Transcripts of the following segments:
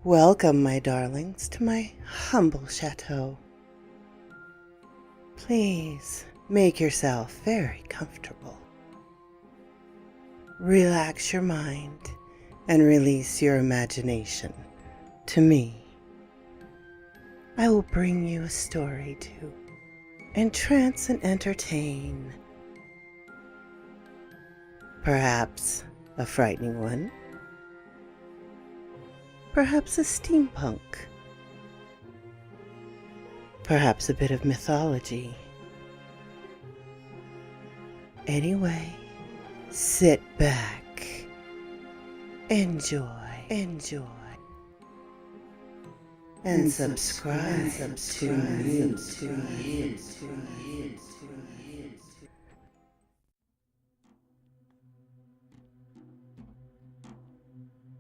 Welcome, my darlings, to my humble chateau. Please make yourself very comfortable. Relax your mind and release your imagination to me. I will bring you a story to entrance and entertain. Perhaps a frightening one. Perhaps a steampunk. Perhaps a bit of mythology. Anyway, sit back, enjoy, and subscribe to me.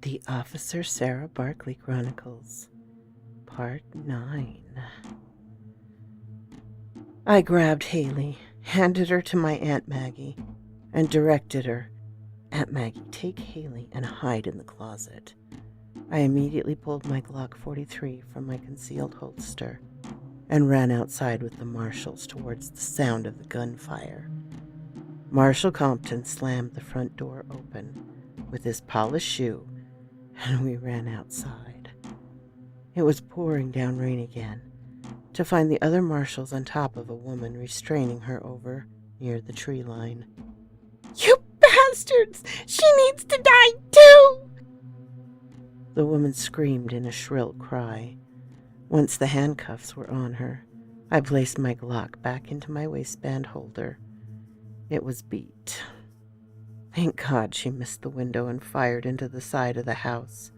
The Officer Sarah Barkley Chronicles, Part 9. I grabbed Haley, handed her to my Aunt Maggie, and directed her, "Aunt Maggie, take Haley and hide in the closet." I immediately pulled my Glock 43 from my concealed holster and ran outside with the marshals towards the sound of the gunfire. Marshal Compton slammed the front door open with his polished shoe, and we ran outside. It was pouring down rain again, to find the other marshals on top of a woman restraining her over near the tree line. "You bastards! She needs to die too!" The woman screamed in a shrill cry. Once the handcuffs were on her, I placed my Glock back into my waistband holder. It was beat. Thank God she missed the window and fired into the side of the house.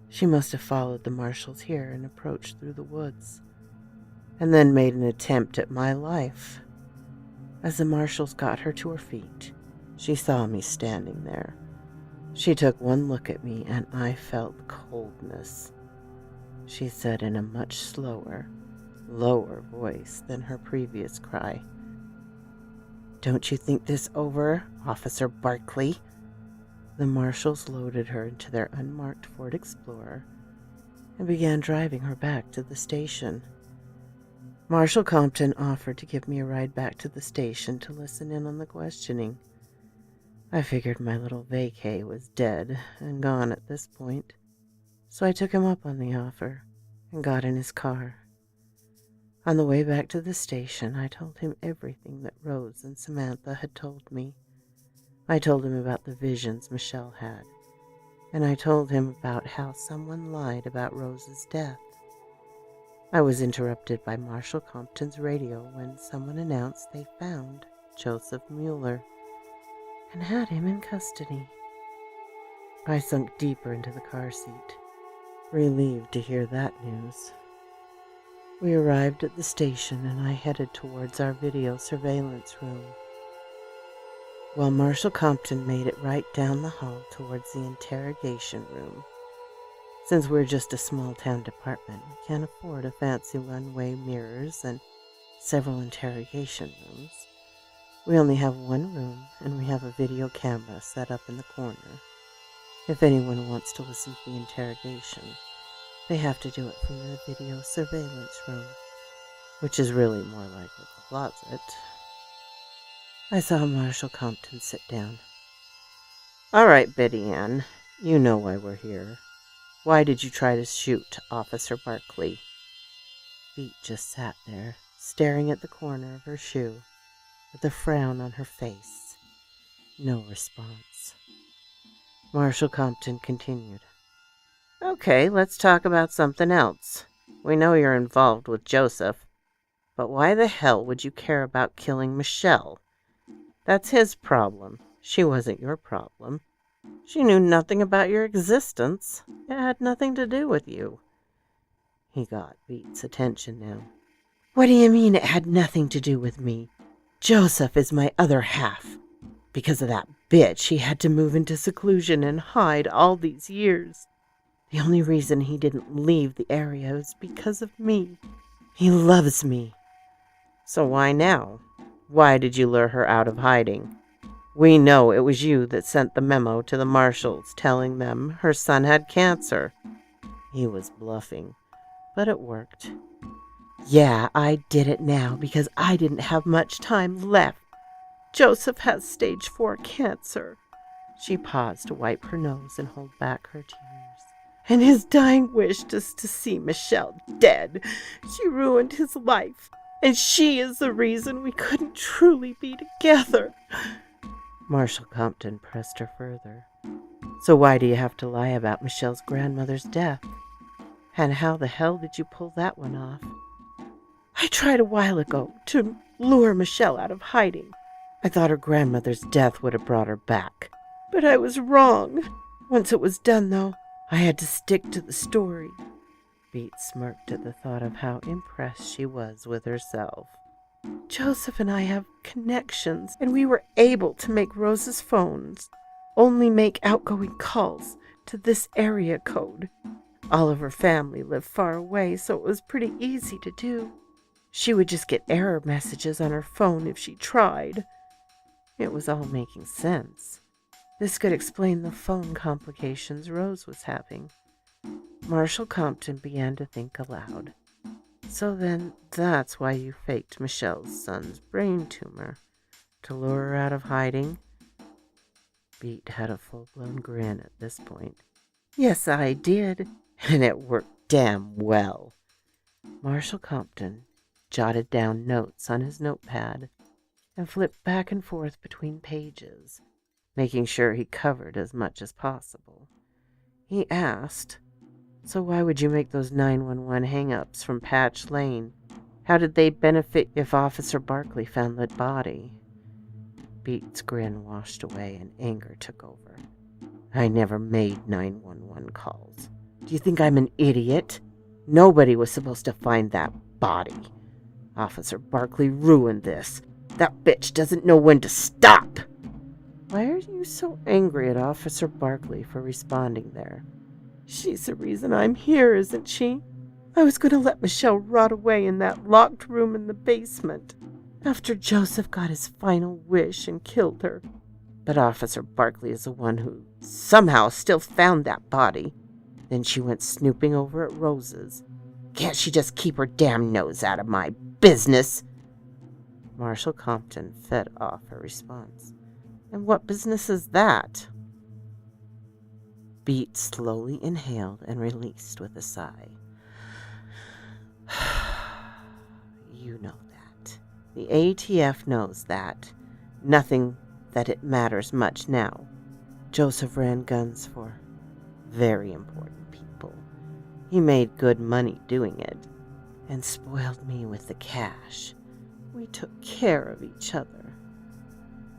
She must have followed the marshals here and approached through the woods, and then made an attempt at my life. As the marshals got her to her feet, she saw me standing there. She took one look at me, and I felt coldness. She said in a much slower, lower voice than her previous cry, "Don't you think this over, Officer Barkley?" The marshals loaded her into their unmarked Ford Explorer and began driving her back to the station. Marshal Compton offered to give me a ride back to the station to listen in on the questioning. I figured my little vacay was dead and gone at this point, so I took him up on the offer and got in his car. On the way back to the station, I told him everything that Rose and Samantha had told me. I told him about the visions Michelle had, and I told him about how someone lied about Rose's death. I was interrupted by Marshal Compton's radio when someone announced they found Joseph Mueller and had him in custody. I sunk deeper into the car seat, relieved to hear that news. We arrived at the station, and I headed towards our video surveillance room, while Marshal Compton made it right down the hall towards the interrogation room. Since we're just a small-town department, we can't afford a fancy one-way mirrors and several interrogation rooms. We only have one room, and we have a video camera set up in the corner. If anyone wants to listen to the interrogation, they have to do it from the video surveillance room, which is really more like a closet. I saw Marshal Compton sit down. "All right, Betty Ann, you know why we're here. Why did you try to shoot Officer Barkley?" Beat just sat there, staring at the corner of her shoe, with a frown on her face. No response. Marshal Compton continued. "Okay, let's talk about something else. We know you're involved with Joseph, but why the hell would you care about killing Michelle? That's his problem. She wasn't your problem. She knew nothing about your existence. It had nothing to do with you." He got Beat's attention now. "What do you mean it had nothing to do with me? Joseph is my other half. Because of that bitch, he had to move into seclusion and hide all these years. The only reason he didn't leave the area is because of me. He loves me." "So why now? Why did you lure her out of hiding? We know it was you that sent the memo to the marshals telling them her son had cancer." He was bluffing, but it worked. Yeah, I did it now because I didn't have much time left. Joseph has stage 4 cancer. She paused to wipe her nose and hold back her tears. And his dying wish is to see Michelle dead. She ruined his life, and she is the reason we couldn't truly be together. Marshall Compton pressed her further. So why do you have to lie about Michelle's grandmother's death? And how the hell did you pull that one off? I tried a while ago to lure Michelle out of hiding. I thought her grandmother's death would have brought her back. But I was wrong. Once it was done, though, I had to stick to the story. Beat smirked at the thought of how impressed she was with herself. Joseph and I have connections, and we were able to make Rose's phones only make outgoing calls to this area code. All of her family lived far away, so it was pretty easy to do. She would just get error messages on her phone if she tried. It was all making sense. This could explain the phone complications Rose was having. Marshall Compton began to think aloud. So then, that's why you faked Michelle's son's brain tumor, to lure her out of hiding? Beat had a full-blown grin at this point. Yes, I did, and it worked damn well. Marshall Compton jotted down notes on his notepad and flipped back and forth between pages, making sure he covered as much as possible. He asked, so why would you make those 911 hang-ups from Patch Lane? How did they benefit if Officer Barkley found the body? Beat's grin washed away and anger took over. I never made 911 calls. Do you think I'm an idiot? Nobody was supposed to find that body. Officer Barkley ruined this. That bitch doesn't know when to stop. Why are you so angry at Officer Barkley for responding there? She's the reason I'm here, isn't she? I was going to let Michelle rot away in that locked room in the basement after Joseph got his final wish and killed her. But Officer Barkley is the one who somehow still found that body. Then she went snooping over at Rose's. Can't she just keep her damn nose out of my business? Marshall Compton fed off her response. And what business is that? Beat slowly inhaled and released with a sigh. You know that. The ATF knows that. Nothing that it matters much now. Joseph ran guns for very important people. He made good money doing it and spoiled me with the cash. We took care of each other.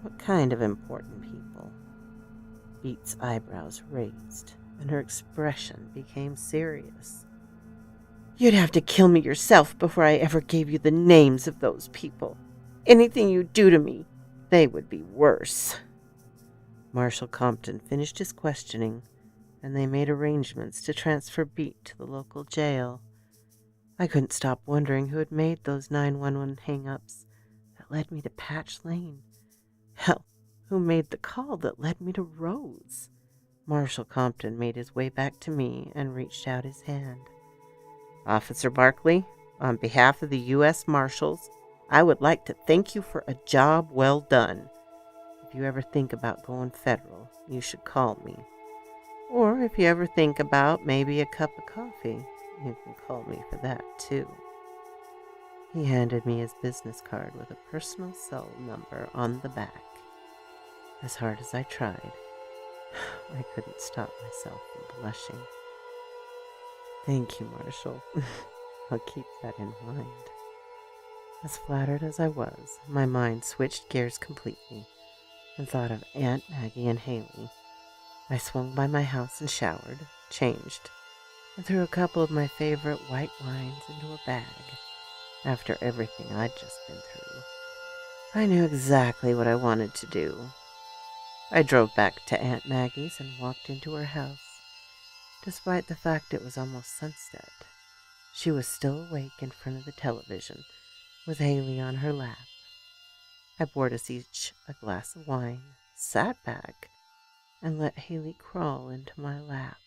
What kind of important people? Beat's eyebrows raised, and her expression became serious. You'd have to kill me yourself before I ever gave you the names of those people. Anything you do to me, they would be worse. Marshall Compton finished his questioning, and they made arrangements to transfer Beat to the local jail. I couldn't stop wondering who had made those 911 hang-ups that led me to Patch Lane. Hell, who made the call that led me to Rose? Marshall Compton made his way back to me and reached out his hand. Officer Barkley, on behalf of the U.S. Marshals, I would like to thank you for a job well done. If you ever think about going federal, you should call me. Or if you ever think about maybe a cup of coffee, you can call me for that too. He handed me his business card with a personal cell number on the back. As hard as I tried, I couldn't stop myself from blushing. Thank you, Marshall. I'll keep that in mind. As flattered as I was, my mind switched gears completely and thought of Aunt Maggie and Haley. I swung by my house and showered, changed, and threw a couple of my favorite white wines into a bag. After everything I'd just been through, I knew exactly what I wanted to do. I drove back to Aunt Maggie's and walked into her house. Despite the fact it was almost sunset, she was still awake in front of the television, with Haley on her lap. I poured us each a glass of wine, sat back, and let Haley crawl into my lap.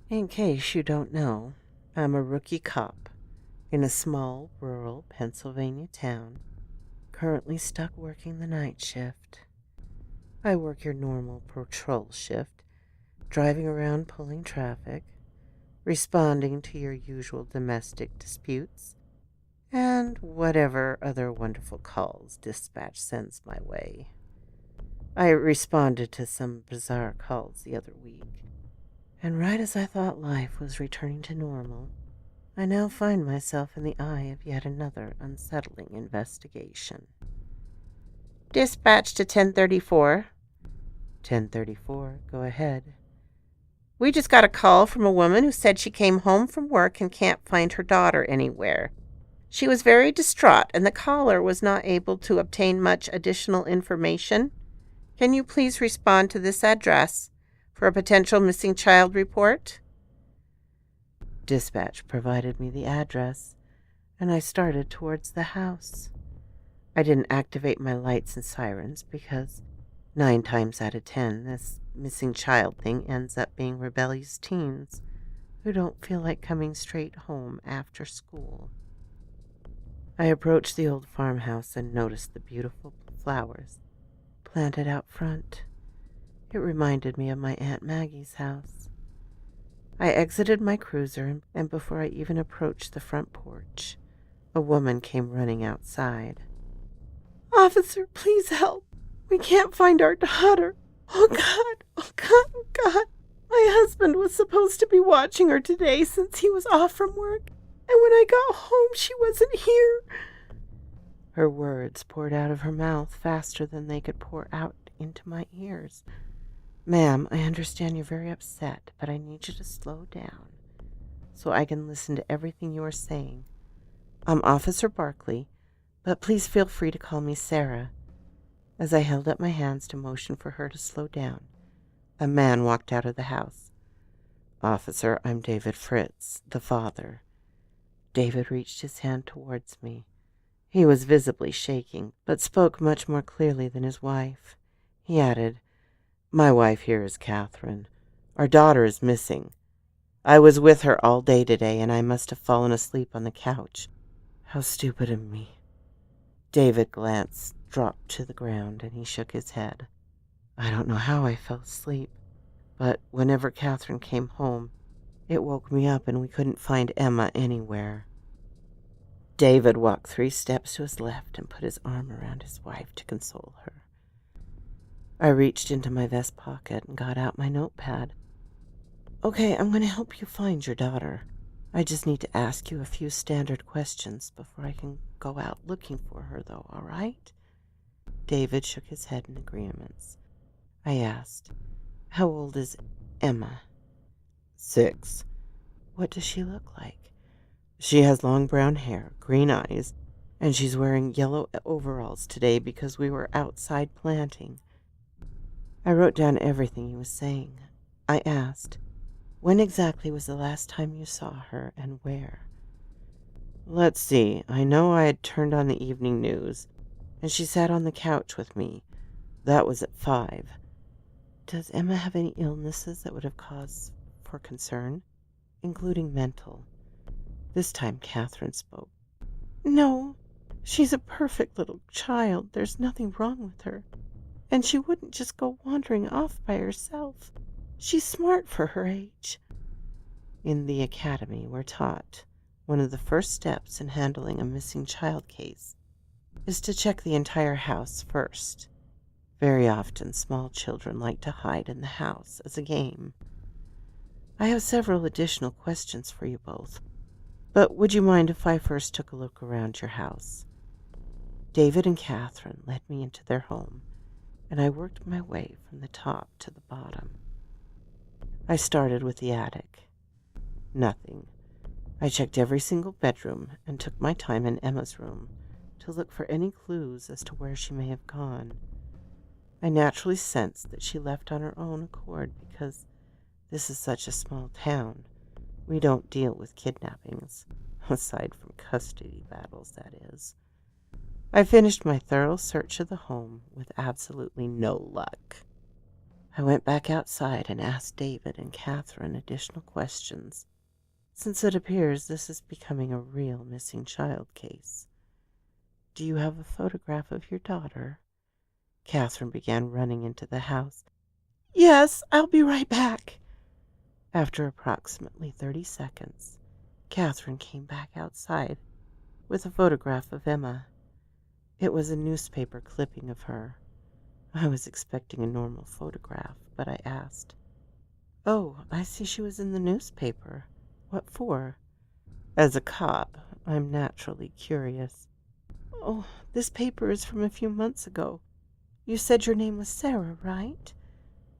In case you don't know, I'm a rookie cop in a small rural Pennsylvania town, currently stuck working the night shift. I work your normal patrol shift, driving around pulling traffic, responding to your usual domestic disputes, and whatever other wonderful calls dispatch sends my way. I responded to some bizarre calls the other week, and right as I thought life was returning to normal, I now find myself in the eye of yet another unsettling investigation. Dispatch to 1034. 1034, go ahead. We just got a call from a woman who said she came home from work and can't find her daughter anywhere. She was very distraught, and the caller was not able to obtain much additional information. Can you please respond to this address for a potential missing child report? Dispatch provided me the address, and I started towards the house. I didn't activate my lights and sirens because 9 times out of 10, this missing child thing ends up being rebellious teens who don't feel like coming straight home after school. I approached the old farmhouse and noticed the beautiful flowers planted out front. It reminded me of my Aunt Maggie's house. I exited my cruiser, and before I even approached the front porch, a woman came running outside. Officer, please help. We can't find our daughter. Oh, God. Oh, God. Oh, God. My husband was supposed to be watching her today since he was off from work. And when I got home, she wasn't here. Her words poured out of her mouth faster than they could pour out into my ears. Ma'am, I understand you're very upset, but I need you to slow down so I can listen to everything you are saying. I'm Officer Barkley, but please feel free to call me Sarah. As I held up my hands to motion for her to slow down, a man walked out of the house. Officer, I'm David Fritz, the father. David reached his hand towards me. He was visibly shaking, but spoke much more clearly than his wife. He added, My wife here is Catherine. Our daughter is missing. I was with her all day today, and I must have fallen asleep on the couch. How stupid of me. David's glance dropped to the ground, and he shook his head. I don't know how I fell asleep, but whenever Catherine came home, it woke me up and we couldn't find Emma anywhere. David walked 3 steps to his left and put his arm around his wife to console her. I reached into my vest pocket and got out my notepad. Okay, I'm going to help you find your daughter. I just need to ask you a few standard questions before I can go out looking for her, though, all right? David shook his head in agreement. I asked, How old is Emma? 6. What does she look like? She has long brown hair, green eyes, and she's wearing yellow overalls today because we were outside planting. I wrote down everything he was saying. I asked, When exactly was the last time you saw her and where? Let's see, I know I had turned on the evening news, and she sat on the couch with me. That was at 5. Does Emma have any illnesses that would have cause for concern, including mental? This time Catherine spoke. No, she's a perfect little child. There's nothing wrong with her. And she wouldn't just go wandering off by herself. She's smart for her age. In the academy, we're taught one of the first steps in handling a missing child case is to check the entire house first. Very often, small children like to hide in the house as a game. I have several additional questions for you both, but would you mind if I first took a look around your house? David and Catherine led me into their home, and I worked my way from the top to the bottom. I started with the attic. Nothing. I checked every single bedroom and took my time in Emma's room to look for any clues as to where she may have gone. I naturally sensed that she left on her own accord because this is such a small town. We don't deal with kidnappings, aside from custody battles, that is. I finished my thorough search of the home with absolutely no luck. I went back outside and asked David and Catherine additional questions, since it appears this is becoming a real missing child case. Do you have a photograph of your daughter? Catherine began running into the house. Yes, I'll be right back. After approximately 30 seconds, Catherine came back outside with a photograph of Emma. It was a newspaper clipping of her. I was expecting a normal photograph, but I asked, "Oh, I see she was in the newspaper. What for?" As a cop, I'm naturally curious. "Oh, this paper is from a few months ago. You said your name was Sarah, right?"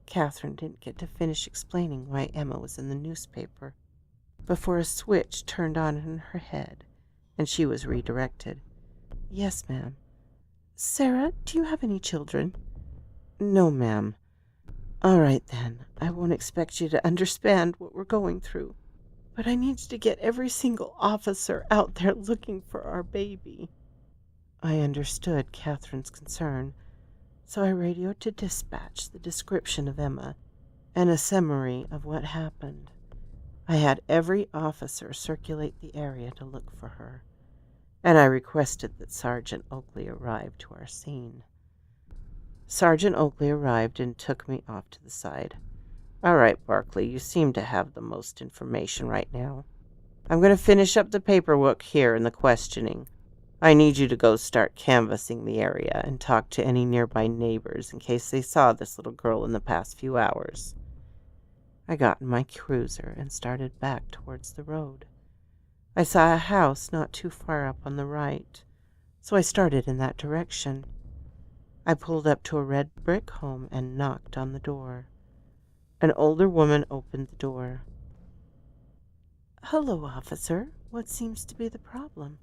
Catherine didn't get to finish explaining why Emma was in the newspaper before a switch turned on in her head, and she was redirected. "Yes, ma'am." "Sarah, do you have any children?" "No, ma'am." "All right, then. I won't expect you to understand what we're going through, but I need you to get every single officer out there looking for our baby." I understood Catherine's concern, so I radioed to dispatch the description of Emma and a summary of what happened. I had every officer circulate the area to look for her, and I requested that Sergeant Oakley arrive to our scene. Sergeant Oakley arrived and took me off to the side. "All right, Barkley, you seem to have the most information right now. I'm going to finish up the paperwork here and the questioning. I need you to go start canvassing the area and talk to any nearby neighbors in case they saw this little girl in the past few hours." I got in my cruiser and started back towards the road. I saw a house not too far up on the right, so I started in that direction. I pulled up to a red brick home and knocked on the door. An older woman opened the door. "Hello, officer. What seems to be the problem?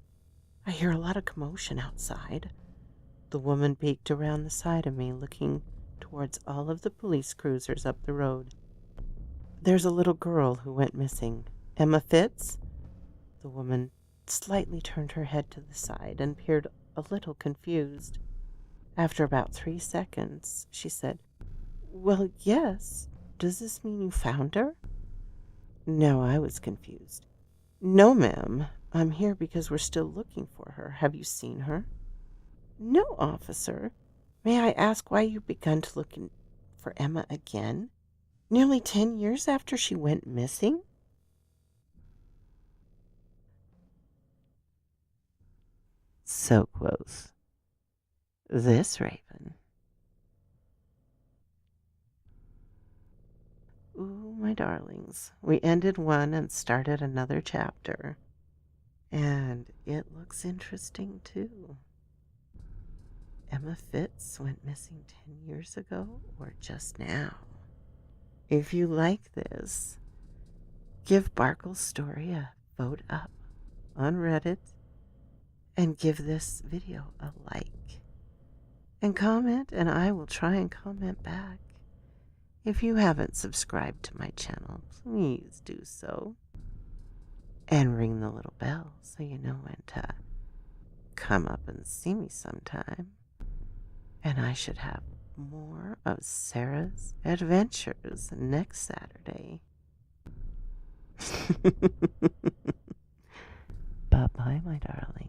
I hear a lot of commotion outside." The woman peeked around the side of me, looking towards all of the police cruisers up the road. "There's a little girl who went missing. Emma Fitz?" The woman slightly turned her head to the side and appeared a little confused. After about 3 seconds, she said, "Well, yes. Does this mean you found her?" Now I was confused. "No, ma'am. I'm here because we're still looking for her. Have you seen her?" "No, officer. May I ask why you've begun to look for Emma again? Nearly 10 years after she went missing?" So close. This raven. Ooh, my darlings. We ended one and started another chapter. And it looks interesting, too. Emma Fitz went missing 10 years ago or just now? If you like this, give Barkle's story a vote up on Reddit and give this video a like. And comment, and I will try and comment back. If you haven't subscribed to my channel, please do so. And ring the little bell so you know when to come up and see me sometime. And I should have more of Sarah's adventures next Saturday. Bye-bye, my darling.